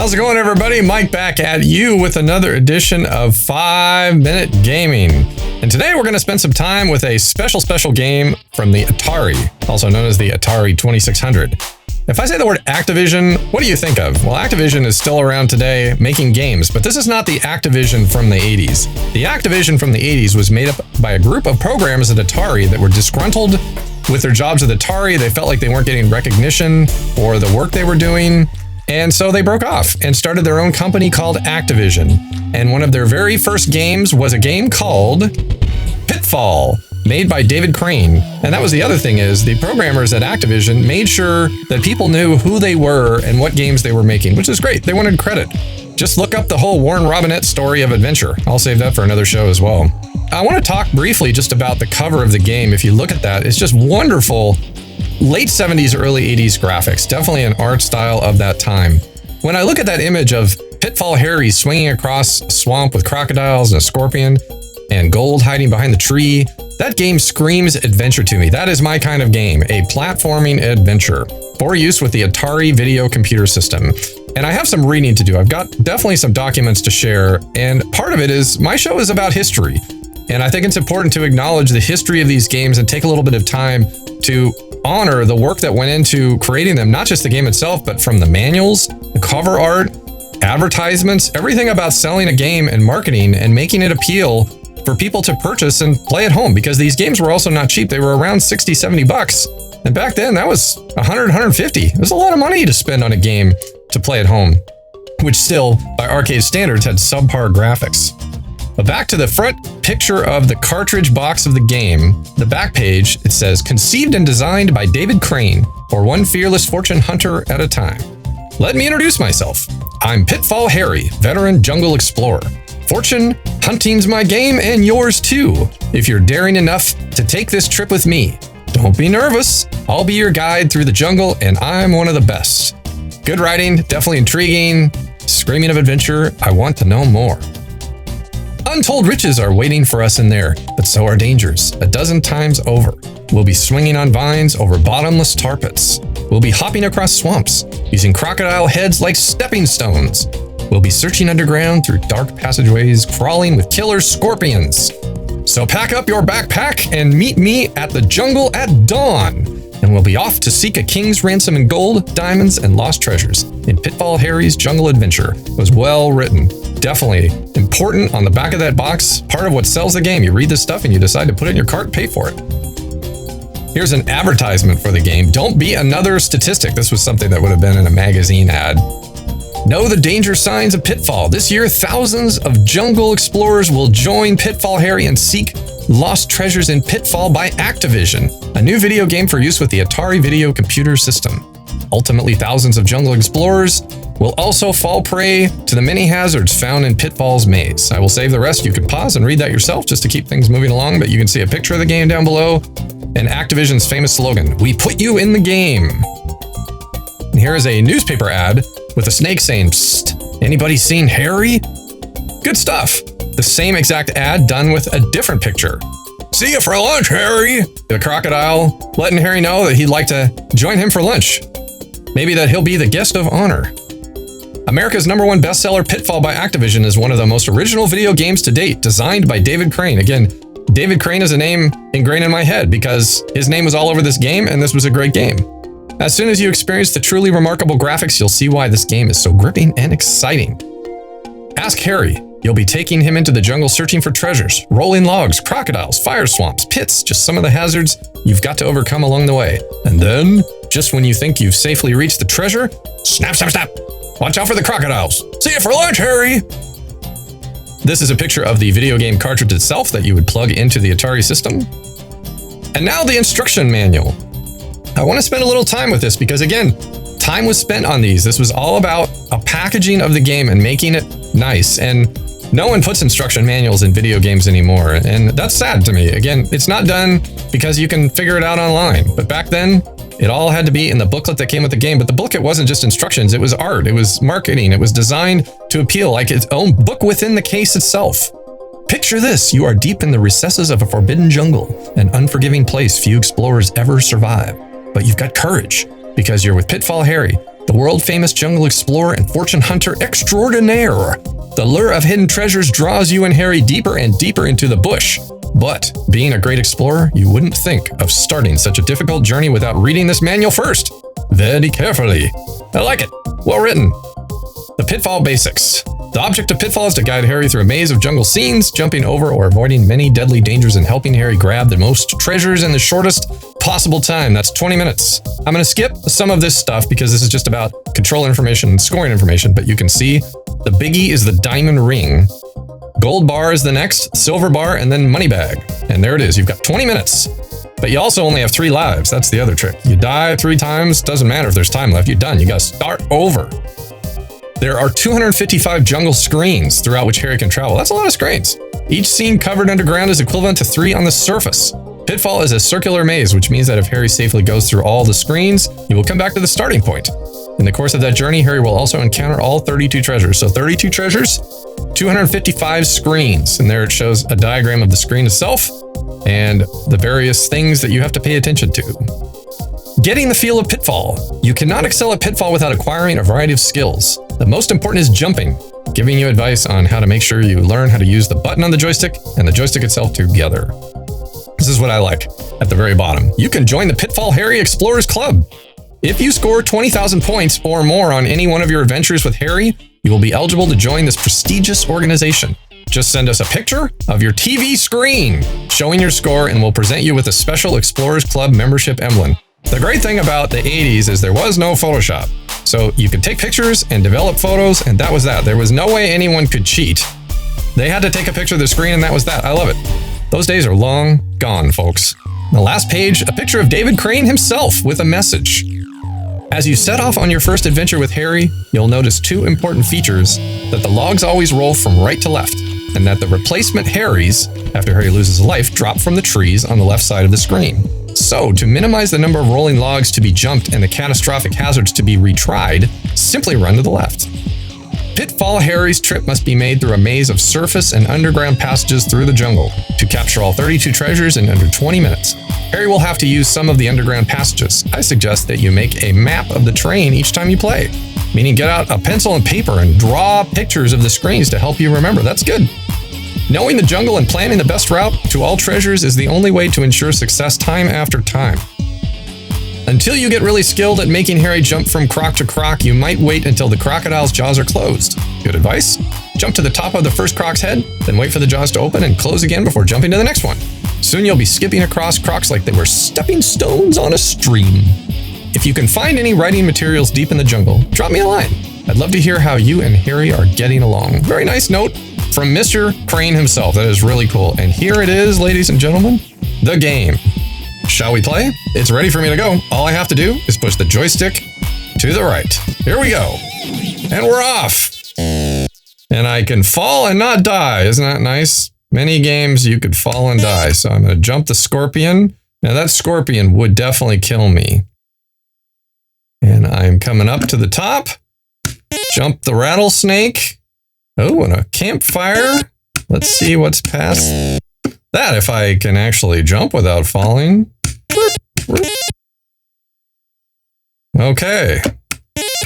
How's it going, everybody? Mike back at you with another edition of 5-Minute Gaming. And today we're going to spend some time with a special game from the Atari, also known as the Atari 2600. If I say the word Activision, what do you think of? Well, Activision is still around today making games, but this is not the Activision from the 80s. The Activision from the 80s was made up by a group of programmers at Atari that were disgruntled with their jobs at Atari. They felt like they weren't getting recognition for the work they were doing. And so they broke off and started their own company called Activision. And one of their very first games was a game called Pitfall, made by David Crane. And that was the other thing, is the programmers at Activision made sure that people knew who they were and what games they were making, which is great. They wanted credit. Just look up the whole Warren Robinett story of adventure. I'll save that for another show as well. I want to talk briefly just about the cover of the game. If you look at that, it's just wonderful. Late 70s, early 80s graphics, definitely an art style of that time. When I look at that image of Pitfall Harry swinging across a swamp with crocodiles and a scorpion and gold hiding behind the tree, that game screams adventure to me. That is my kind of game, a platforming adventure for use with the Atari video computer system. And I have some reading to do. I've got definitely some documents to share, and part of it is my show is about history. And I think it's important to acknowledge the history of these games and take a little bit of time to honor the work that went into creating them, not just the game itself, but from the manuals, the cover art, advertisements, everything about selling a game and marketing and making it appeal for people to purchase and play at home, because these games were also not cheap. They were around 60, 70 bucks. And back then that was 100, 150. It was a lot of money to spend on a game to play at home, which still, by arcade standards, had subpar graphics. But back to the front picture of the cartridge box of the game, the back page, it says, conceived and designed by David Crane for one fearless fortune hunter at a time. Let me introduce myself. I'm Pitfall Harry, veteran jungle explorer. Fortune hunting's my game and yours too, if you're daring enough to take this trip with me. Don't be nervous. I'll be your guide through the jungle, and I'm one of the best. Good writing, definitely intriguing, screaming of adventure. I want to know more. Untold riches are waiting for us in there, but so are dangers, a dozen times over. We'll be swinging on vines over bottomless tar pits. We'll be hopping across swamps, using crocodile heads like stepping stones. We'll be searching underground through dark passageways, crawling with killer scorpions. So pack up your backpack and meet me at the jungle at dawn, and we'll be off to seek a king's ransom in gold, diamonds, and lost treasures in Pitfall Harry's Jungle Adventure. It was well written. Definitely important on the back of that box. Part of what sells the game. You read this stuff and you decide to put it in your cart, pay for it. Here's an advertisement for the game. Don't be another statistic. This was something that would have been in a magazine ad. Know the danger signs of Pitfall. This year, thousands of jungle explorers will join Pitfall Harry and seek lost treasures in Pitfall by Activision, a new video game for use with the Atari video computer system. Ultimately, thousands of jungle explorers will also fall prey to the many hazards found in Pitfall's maze. I will save the rest. You can pause and read that yourself just to keep things moving along, but you can see a picture of the game down below and Activision's famous slogan, "We put you in the game." And here is a newspaper ad with a snake saying, "Psst, anybody seen Harry?" Good stuff. The same exact ad done with a different picture. "See you for lunch, Harry." The crocodile letting Harry know that he'd like to join him for lunch. Maybe that he'll be the guest of honor. America's #1 bestseller, Pitfall by Activision, is one of the most original video games to date, designed by David Crane. Again, David Crane is a name ingrained in my head because his name was all over this game, and this was a great game. As soon as you experience the truly remarkable graphics, you'll see why this game is so gripping and exciting. Ask Harry. You'll be taking him into the jungle searching for treasures, rolling logs, crocodiles, fire swamps, pits, just some of the hazards you've got to overcome along the way. And then, just when you think you've safely reached the treasure, snap, snap, snap. Watch out for the crocodiles. See you for lunch, Harry. This is a picture of the video game cartridge itself that you would plug into the Atari system. And now the instruction manual. I want to spend a little time with this because, again, time was spent on these. This was all about a packaging of the game and making it nice. And no one puts instruction manuals in video games anymore. And that's sad to me. Again, it's not done because you can figure it out online. But back then, it all had to be in the booklet that came with the game. But the booklet wasn't just instructions. It was art. It was marketing. It was designed to appeal like its own book within the case itself. Picture this. You are deep in the recesses of a forbidden jungle, an unforgiving place few explorers ever survive. But you've got courage because you're with Pitfall Harry, the world-famous jungle explorer and fortune hunter extraordinaire. The lure of hidden treasures draws you and Harry deeper and deeper into the bush. But, being a great explorer, you wouldn't think of starting such a difficult journey without reading this manual first. Very carefully. I like it. Well written. The Pitfall Basics. The object of Pitfall is to guide Harry through a maze of jungle scenes, jumping over or avoiding many deadly dangers and helping Harry grab the most treasures in the shortest possible time. That's 20 minutes. I'm going to skip some of this stuff because this is just about control information and scoring information, but you can see the biggie is the diamond ring. Gold bar is the next, silver bar, and then money bag. And there it is. You've got 20 minutes. But you also only have 3 lives. That's the other trick. You die 3 times, doesn't matter if there's time left. You're done. You got to start over. There are 255 jungle screens throughout which Harry can travel. That's a lot of screens. Each scene covered underground is equivalent to 3 on the surface. Pitfall is a circular maze, which means that if Harry safely goes through all the screens, he will come back to the starting point. In the course of that journey, Harry will also encounter all 32 treasures. So 32 treasures, 255 screens. And there it shows a diagram of the screen itself and the various things that you have to pay attention to. Getting the feel of Pitfall. You cannot excel at Pitfall without acquiring a variety of skills. The most important is jumping, giving you advice on how to make sure you learn how to use the button on the joystick and the joystick itself together. This is what I like at the very bottom. You can join the Pitfall Harry Explorers Club. If you score 20,000 points or more on any one of your adventures with Harry, you will be eligible to join this prestigious organization. Just send us a picture of your TV screen showing your score and we'll present you with a special Explorers Club membership emblem. The great thing about the 80s is there was no Photoshop. So you could take pictures and develop photos, and that was that. There was no way anyone could cheat. They had to take a picture of the screen, and that was that. I love it. Those days are long gone, folks. The last page, a picture of David Crane himself with a message. As you set off on your first adventure with Harry, you'll notice 2 important features: that the logs always roll from right to left, and that the replacement Harrys, after Harry loses a life, drop from the trees on the left side of the screen. So, to minimize the number of rolling logs to be jumped and the catastrophic hazards to be retried, simply run to the left. Pitfall Harry's trip must be made through a maze of surface and underground passages through the jungle to capture all 32 treasures in under 20 minutes. Harry will have to use some of the underground passages. I suggest that you make a map of the terrain each time you play, meaning get out a pencil and paper and draw pictures of the screens to help you remember. That's good. Knowing the jungle and planning the best route to all treasures is the only way to ensure success time after time. Until you get really skilled at making Harry jump from croc to croc, you might wait until the crocodile's jaws are closed. Good advice. Jump to the top of the first croc's head, then wait for the jaws to open and close again before jumping to the next one. Soon you'll be skipping across crocs like they were stepping stones on a stream. If you can find any writing materials deep in the jungle, drop me a line. I'd love to hear how you and Harry are getting along. Very nice note from Mr. Crane himself. That is really cool. And here it is, ladies and gentlemen, the game. Shall we play? It's ready for me to go. All I have to do is push the joystick to the right. Here we go. And we're off. And I can fall and not die. Isn't that nice? Many games you could fall and die. So I'm going to jump the scorpion. Now that scorpion would definitely kill me. And I'm coming up to the top. Jump the rattlesnake. Oh, and a campfire. Let's see what's past that, if I can actually jump without falling. Okay.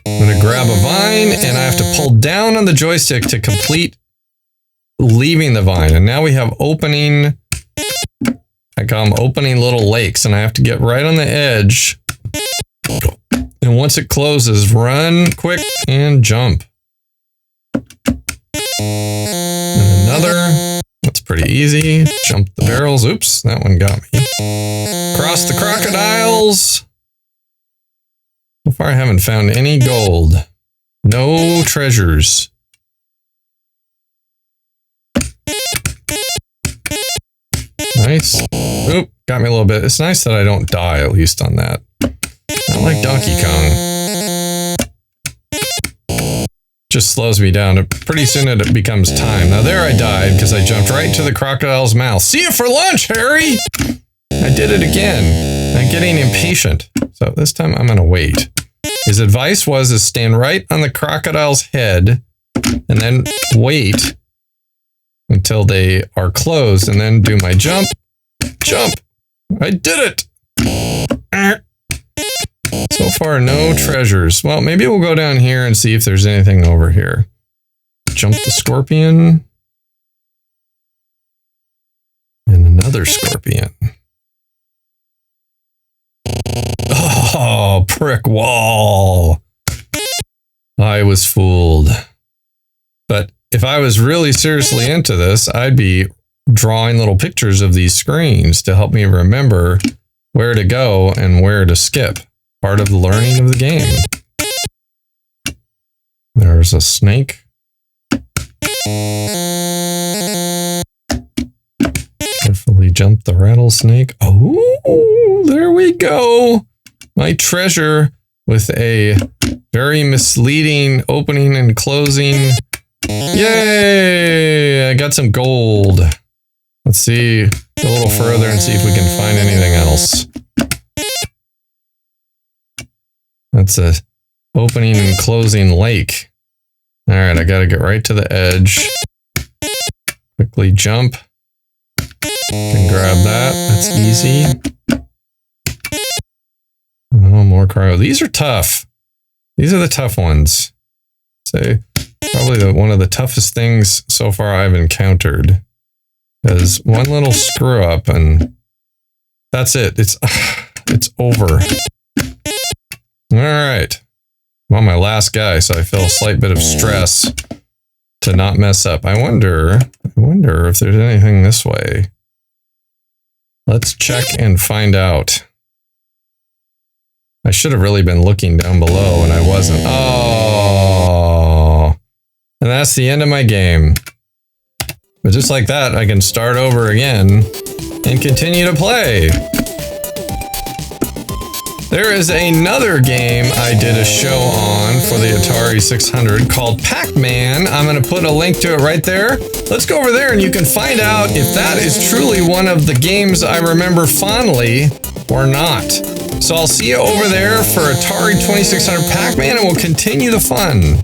I'm going to grab a vine, and I have to pull down on the joystick to complete leaving the vine. And now we have opening, I call them opening little lakes, and I have to get right on the edge. And once it closes, run quick and jump. And another. That's pretty easy. Jump the barrels. Oops, that one got me. Cross the crocodiles. So far, I haven't found any gold. No treasures. Nice. Oop, got me a little bit. It's nice that I don't die, at least on that. Not like Donkey Kong. Just slows me down. Pretty soon it becomes time. Now there I died because I jumped right into the crocodile's mouth. See you for lunch, Harry! I did it again. I'm getting impatient. So this time I'm going to wait. His advice was to stand right on the crocodile's head and then wait until they are closed and then do my jump. Jump! I did it! So far, no treasures. Well, maybe we'll go down here and see if there's anything over here. Jump the scorpion. And another scorpion. Oh, prick wall. I was fooled. But if I was really seriously into this, I'd be drawing little pictures of these screens to help me remember where to go and where to skip. Part of the learning of the game. There's a snake. Carefully jump the rattlesnake. Oh, there we go. My treasure with a very misleading opening and closing. Yay! I got some gold. Let's see a little further and see if we can find anything else. That's a opening and closing lake. All right, I got to get right to the edge. Quickly jump. Can grab that. That's easy. Oh, more cryo. These are tough. These are the tough ones. Say probably one of the toughest things so far I've encountered. Because one little screw up and that's it. It's over. All right. I'm on my last guy, so I feel a slight bit of stress to not mess up. I wonder if there's anything this way. Let's check and find out. I should have really been looking down below and I wasn't. Oh, and that's the end of my game. But just like that, I can start over again and continue to play. There is another game I did a show on for the Atari 600 called Pac-Man. I'm going to put a link to it right there. Let's go over there and you can find out if that is truly one of the games I remember fondly or not. So I'll see you over there for Atari 2600 Pac-Man and we'll continue the fun.